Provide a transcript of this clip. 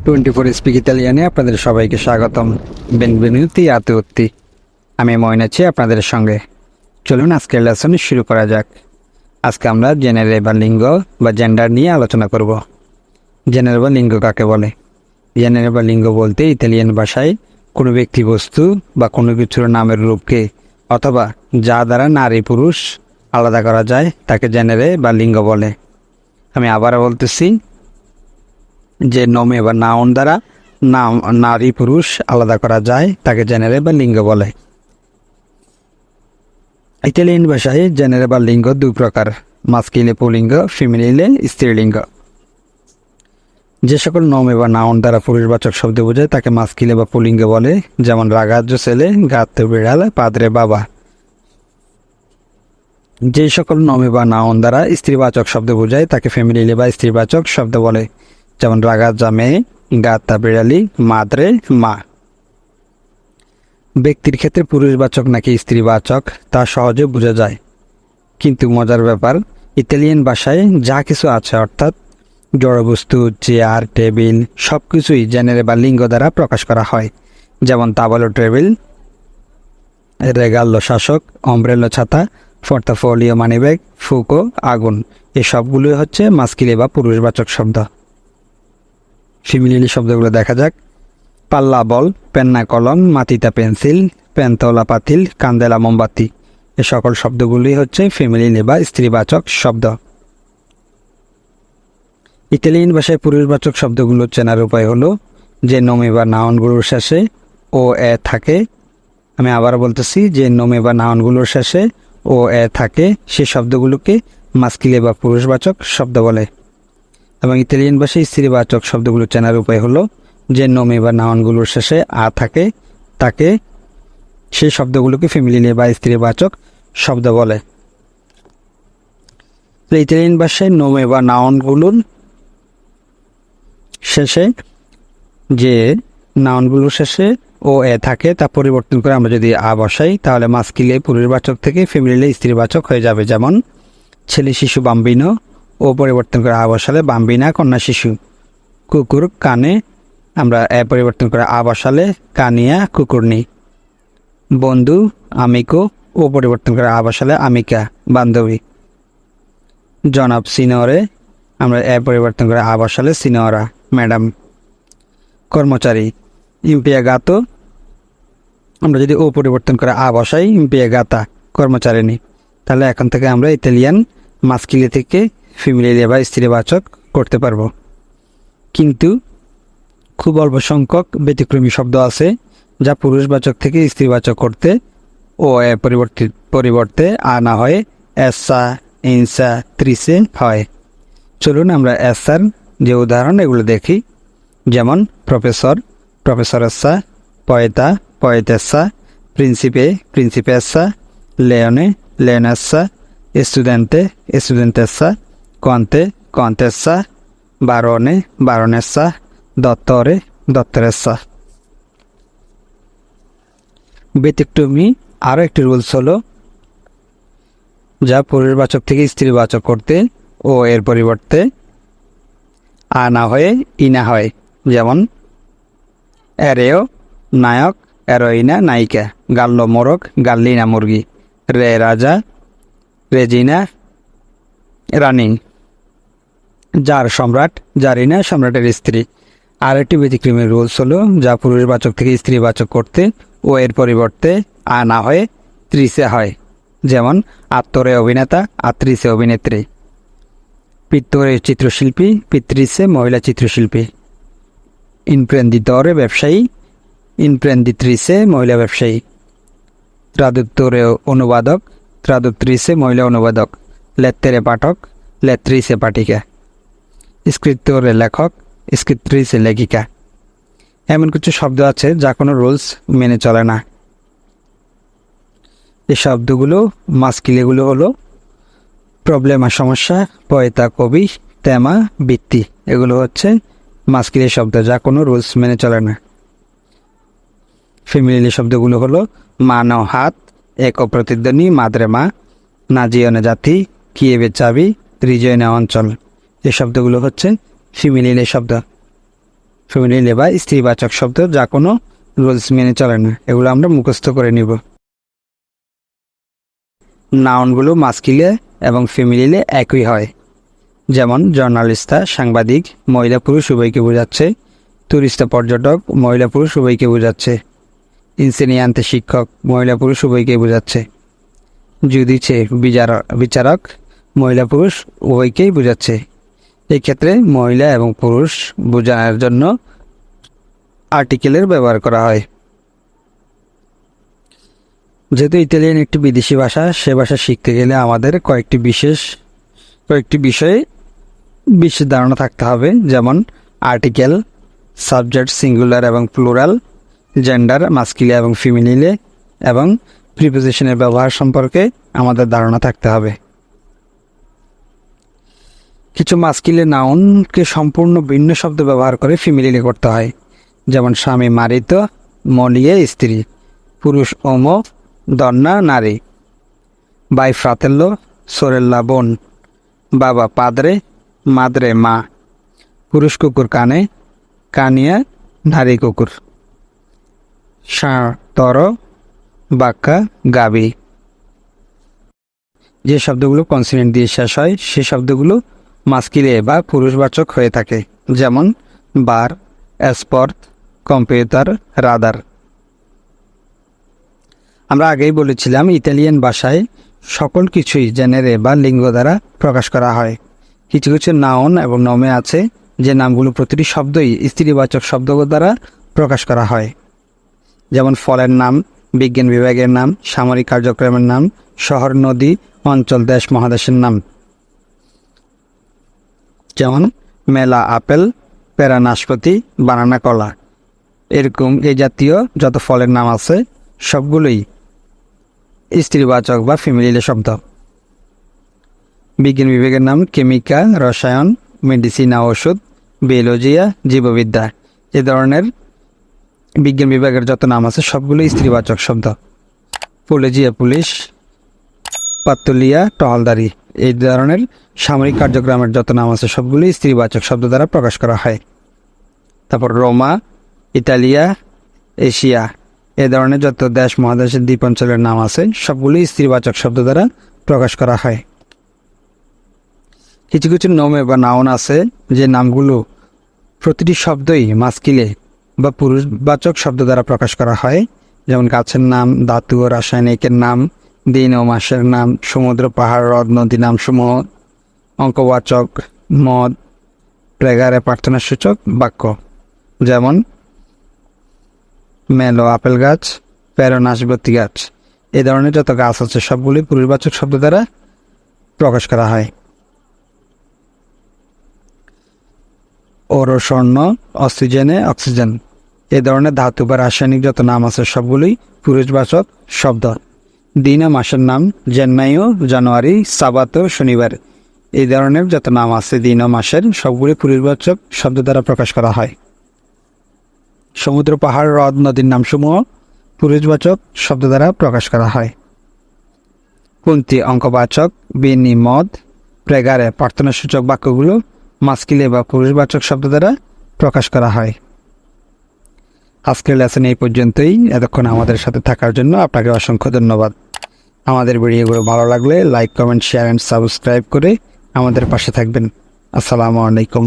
24 speak ইতালিয়ানে আপনাদের সবাইকে স্বাগতম। বেনভেনুতি a tutti। আমি ময়ন আছি আপনাদের সঙ্গে। চলুন আজকের লেসন শুরু করা যাক। আজকে আমরা জেনারে বা লিঙ্গ বা জেন্ডার নিয়ে আলোচনা করব। জেনারে বা লিঙ্গ কাকে বলে? জেনারে বা লিঙ্গ বলতে ইতালিয়ান ভাষায় কোনো ব্যক্তি বস্তু বা কোনো কিছুর নামের রূপকে অথবা যা দ্বারা নারী পুরুষ আলাদা করা যায় তাকে জেনারে বা লিঙ্গ বলে। আমি আবারও বলতেছি যে নমে বা নাউন দ্বারা নারী পুরুষ আলাদা করা যায় তাকে জেনারে বা লিঙ্গ বলে। ইতালিয়ান ভাষায় জেনারে বা লিঙ্গ দুই প্রকার, মাস্কিলে পুলিঙ্গ, ফিমেনিলে স্ত্রীলিঙ্গ। যে সকল নমে বা নাউন দ্বারা পুরুষবাচক শব্দ বোঝায় তাকে মাস্কিলে বা পুলিঙ্গ বলে, যেমন রাগাজ্জো ছেলে, গাত্তে বিড়াল, পাদ্রে বাবা। যে সকল নমে বা নাউন দ্বারা স্ত্রীবাচক শব্দ বোঝায় তাকে ফেমিনিলে বা স্ত্রীবাচক শব্দ বলে, যেমন রাগাজ্জা মেয়ে, গাত্তা বিড়ালি, মাদ্রে মা। ব্যক্তির ক্ষেত্রে পুরুষবাচক নাকি স্ত্রীবাচক তা সহজে বোঝা যায়, কিন্তু মজার ব্যাপার ইতালিয়ান ভাষায় যা কিছু আছে অর্থাৎ জড়বস্তু, চেয়ার, টেবিল সব কিছুই জেনারে বা লিঙ্গ দ্বারা প্রকাশ করা হয়, যেমন তাবলো টেবিল, রেগাল্লো শাসক, অমব্রেলো ছাতা, পোর্টফোলিও মানিব্যাগ, ফুকো আগুন। এই সবগুলোই হচ্ছে মাস্কিলে বা পুরুষবাচক শব্দ। ফিমেনিলি শব্দগুলো দেখা যাক। পাল্লা বল, পেন্না কলম, মাতিতা পেন্সিল, পেনতলা পাতিল, কান্দেলা মোমবাতি। এ সকল শব্দগুলি হচ্ছে ফিমেনিলি বা স্ত্রীবাচক শব্দ। ইতালিয়ান ভাষায় পুরুষবাচক শব্দগুলো চেনার উপায় হলো যে নমে বা নাউনগুলোর শেষে ও এ থাকে। আমি আবার বলতেছি, যে নমে বা নাউনগুলোর শেষে ও এ থাকে সে শব্দগুলোকে মাস্কিলে বা পুরুষবাচক শব্দ বলে। এবং ইতালিয়ান ভাষায় স্ত্রীবাচক শব্দগুলো চেনার উপায় হলো যে নমে বা নাউনগুলোর শেষে আ থাকে তাকে সেই শব্দগুলোকে ফেমিনিলে বা স্ত্রীবাচক শব্দ বলে। ইতালিয়ান ভাষায় নমে বা নাউনগুলোর শেষে যে নাউনগুলোর শেষে ও এ থাকে তা পরিবর্তন করে আমরা যদি আ বসাই তাহলে মাস্কিলে পুরুষবাচক থেকে ফেমিনিলে স্ত্রীবাচক হয়ে যাবে। যেমন ছেলে শিশু বাম্বিনো, ও পরিবর্তন করে আ বসালে বাম্বিনা কন্যা শিশু। কুকুর কানে, আমরা এ পরিবর্তন করে আ বসালে কানিয়া কুকুরনি। বন্ধু আমিকো, ও পরিবর্তন করে আ বসালে আমিকা বান্ধবী। জনাব সিনিয়রে, আমরা এ পরিবর্তন করে আ বসালে সিনিয়রা ম্যাডাম। কর্মচারী ইম্পিয়াগাতো, আমরা যদি ও পরিবর্তন করে আ বসাই ইম্পিয়াগাতা কর্মচারিণী। তাহলে এখন থেকে আমরা ইতালিয়ান মাস্কিলে থেকে ফিমেনিলে বা স্ত্রীবাচক করতে পারবো। কিন্তু খুব অল্প সংখ্যক ব্যতিক্রমী শব্দ আছে যা পুরুষবাচক থেকে স্ত্রীবাচক করতে ও এ পরিবর্তে আ না হয়ে এসা, ইনসা, ত্রিসে হয়। চলুন আমরা এসার যে উদাহরণ এগুলো দেখি। যেমন প্রফেসর, প্রফেসরেসা, পয়েতা, পয়েতেসা, প্রিন্সিপে, প্রিন্সিপেসা, লেওনে, লেওনেসা, স্টুডেন্টে, স্টুডেন্টেসা, কন্তে, কন্তেসা, বারোনে, বারোনেসা, দত্তরে, দত্তরেসা। ব্যতিক্রমী আরও একটি রুলস হলো যা পুরুষবাচক থেকে স্ত্রীবাচক করতে ও এর পরিবর্তে আ না হয়ে ইনা হয়। যেমন এরেও নায়ক, এরোইনা নায়িকা, গাল্লো মোরগ, গাল্লিনা মুরগি, রে রাজা, রেজিনা রানী, যার সম্রাট, জারিনা সম্রাটের স্ত্রী। আর একটি ব্যতিক্রমী রুলস হলো যা পুরুষবাচক থেকে স্ত্রীবাচক করতে ও এর পরিবর্তে আ না হয়ে ত্রিসে হয়। যেমন আত্মরে অভিনেতা, আত্রিসে অভিনেত্রী। পিত্তরে চিত্রশিল্পী, পিতৃসে মহিলা চিত্রশিল্পী। ইনপ্রেন্দিতরে ব্যবসায়ী, ইনপ্রেন্দিত্রিসে মহিলা ব্যবসায়ী। ট্রাদুত্তরে অনুবাদক, ট্রাদুত্রিসে মহিলা অনুবাদক। লেত্তেরে পাঠক, লেত্রিসে পাঠিকা। স্ক্রিপ্তরে লেখক, স্ক্রিপ্ট্রিসে লেখিকা। এমন কিছু শব্দ আছে যা কোনো রুলস মেনে চলে না। এই শব্দগুলো মাস্কিলেগুলো হলো প্রবলেমা সমস্যা, পয়েতা কবি, তেমা বৃত্তি। এগুলো হচ্ছে মাস্কিলে শব্দ যা কোনো রুলস মেনে চলে না। ফেমিনিলি শব্দগুলো হলো মানো হাত, এক প্রতিধ্বনি, মাদ্রে মা, নাজিয়নে জাতি, কিয়েবে চাবি, রিজয়নে অঞ্চল। এই শব্দগুলো হচ্ছে ফিমেনিলি শব্দ। ফেমিনিলে বা স্ত্রীবাচক শব্দ, যা কোনো রুলস মেনে চলে না। এগুলো আমরা মুখস্থ করে নিব। নাউনগুলো মাস্কিলে এবং ফেমিনিলে একই হয়। যেমন জার্নালিস্তা সাংবাদিক, মহিলা পুরুষ উভয়কে বোঝাচ্ছে। টুরিস্টা পর্যটক, মহিলা পুরুষ উভয়কে বোঝাচ্ছে। ইনসিনিয়ান্তে শিক্ষক, মহিলা পুরুষ উভয়কে বোঝাচ্ছে। জুদিচে বিচারক, মহিলা পুরুষ উভয়কেই বোঝাচ্ছে। এই ক্ষেত্রে মহিলা এবং পুরুষ বোঝানোর জন্য আর্টিকেলের ব্যবহার করা হয়। যেহেতু ইতালিয়ান একটি বিদেশি ভাষা, সে ভাষা শিখতে গেলে আমাদের কয়েকটি বিষয়ে বিশেষ ধারণা থাকতে হবে। যেমন আর্টিকেল, সাবজেক্ট সিঙ্গুলার এবং প্লুরাল, জেন্ডার মাস্কিলে এবং ফিমেনিলে, এবং প্রিপোজিশনের ব্যবহার সম্পর্কে আমাদের ধারণা থাকতে হবে। কিছু মাস্কিলে নাউনকে সম্পূর্ণ ভিন্ন শব্দ ব্যবহার করে ফিমেনিলে করতে হয়। যেমন স্বামী মারিত, মলিয়ে স্ত্রী, পুরুষ ওমো, দন্না নারী, বাই ফ্রাতেল্লো, সোরেল্লা বোন, বাবা পাদ্রে, মাদ্রে মা, পুরুষ কুকুর কানে, কানিয়া নারী কুকুর, ষাঁড় তর, বাক্কা গাবি। যে শব্দগুলো কনসোনেন্ট দিয়ে শেষ হয় সে শব্দগুলো মাস্কিলে বা পুরুষবাচক হয়ে থাকে। যেমন বার, স্পর্ট, কম্পিউটার, রাদার। আমরা আগেই বলেছিলাম ইতালিয়ান ভাষায় সকল কিছুই জেনেরে বা লিঙ্গ দ্বারা প্রকাশ করা হয়। কিছু কিছু নাউন এবং নমে আছে যে নামগুলো প্রতিটি শব্দই স্ত্রীবাচক শব্দ দ্বারা প্রকাশ করা হয়। যেমন ফলের নাম, বিজ্ঞান বিভাগের নাম, সামরিক কার্যক্রমের নাম, শহর, নদী, অঞ্চল, দেশ, মহাদেশের নাম। যেমন মেলা আপেল, পেরা নাশপাতি, বানানা কলা। এরকম এই জাতীয় যত ফলের নাম আছে সবগুলোই স্ত্রীবাচক বা ফিমেলিলে শব্দ। বিজ্ঞান বিভাগের নাম কেমিকা, রসায়ন, মেডিসিনা ওষুধ, বিওলজিয়া, জীববিদ্যা। এ ধরনের বিজ্ঞান বিভাগের যত নাম আছে সবগুলো স্ত্রীবাচক শব্দ। পুলিজিয়া পুলিশ, পাতুলিয়া টহলদারি। এই ধরনের সামরিক কার্যক্রমের যত নাম আছে সবগুলো স্ত্রীবাচক শব্দ দ্বারা প্রকাশ করা হয়। তারপর রোমা, ইতালিয়া, এশিয়া। এ ধরনের যত দেশ, মহাদেশের, দ্বীপ অঞ্চলের নাম আছে সবগুলো স্ত্রীবাচক শব্দ দ্বারা প্রকাশ করা হয়। কিছু কিছু নমে বা নাউন আছে যে নামগুলো প্রতিটি শব্দই মাস্কিলে বা পুরুষবাচক শব্দ দ্বারা প্রকাশ করা হয়। যেমন গাছের নাম, ধাতু ও রাসায়নিকের নাম, দিন ও মাসের নাম, সমুদ্র, পাহাড়, হ্রদ, নদী নামসমূহ, অঙ্কবাচক, মদ, প্রেগারে প্রার্থনাসূচক বাক্য। যেমন মেলো আপেল গাছ, পেরো নাশপাতি গাছ। এই ধরনের যত গাছ আছে সবগুলি পুরুষবাচক শব্দ দ্বারা প্রকাশ করা হয়। ওরো স্বর্ণ, অক্সিজেনে অক্সিজেন। এ ধরনের ধাতু বা রাসায়নিক যত নাম আছে সবগুলোই পুরুষবাচক শব্দ। দিন ও মাসের নাম জেন্নাইও জানুয়ারি, সাবাতো শনিবার। এই ধরনের যত নাম আছে দিন ও মাসের সবগুলি পুরুষবাচক শব্দ দ্বারা প্রকাশ করা হয়। সমুদ্র, পাহাড়, হ্রদ, নদীর নামসমূহ পুরুষবাচক শব্দ দ্বারা প্রকাশ করা হয়। কুন্তি অঙ্কবাচক, বিনি মদ, প্রেগারে প্রার্থনাসূচক বাক্যগুলো মাস্কিলে বা পুরুষবাচক শব্দ দ্বারা প্রকাশ করা হয়। আজকের লেসন এই পর্যন্তই। এতক্ষণ আমাদের সাথে থাকার জন্য আপনাকে অসংখ্য ধন্যবাদ। আমাদের ভিডিওগুলো ভালো লাগলে like, comment, share and subscribe করে আমাদের পাশে থাকবেন। আসসালামু আলাইকুম।